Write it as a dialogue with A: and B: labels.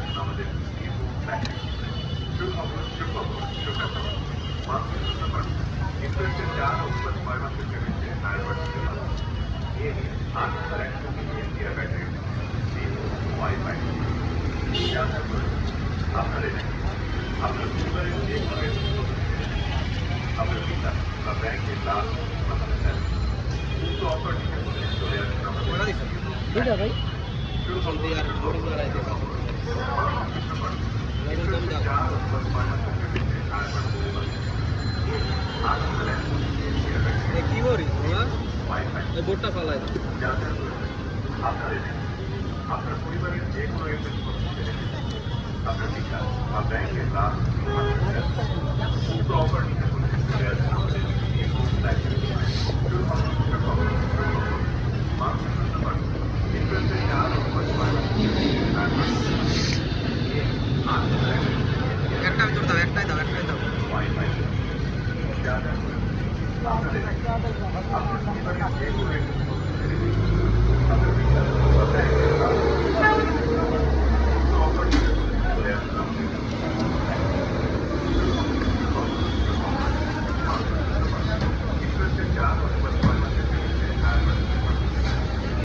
A: আছেন আমাদের ইন্টারেস্টের 4 ও 6 মাসের পেমেন্টে 9% বাড়ানো। এর 8100 mAh ব্যাটারি, ওয়াইফাই যাচাই করে আপনার এলাকায় আপনার পরিবারের যে কোনো আপনার পিতা বা ব্যাংকের লাভ উক্ত অফারটিকে চলে আসুন আমাদের শুরু করতে আর কি করি বোর্ডটা ফালাই আপনার পরিবারের যে কোনো আপনার পিতা বা ব্যাংকের লাভ উক্ত অফার নিতে চলে আসুন আমাদের একটা ভিতর দাও একটাই দাও ওয়াইফাই আপনার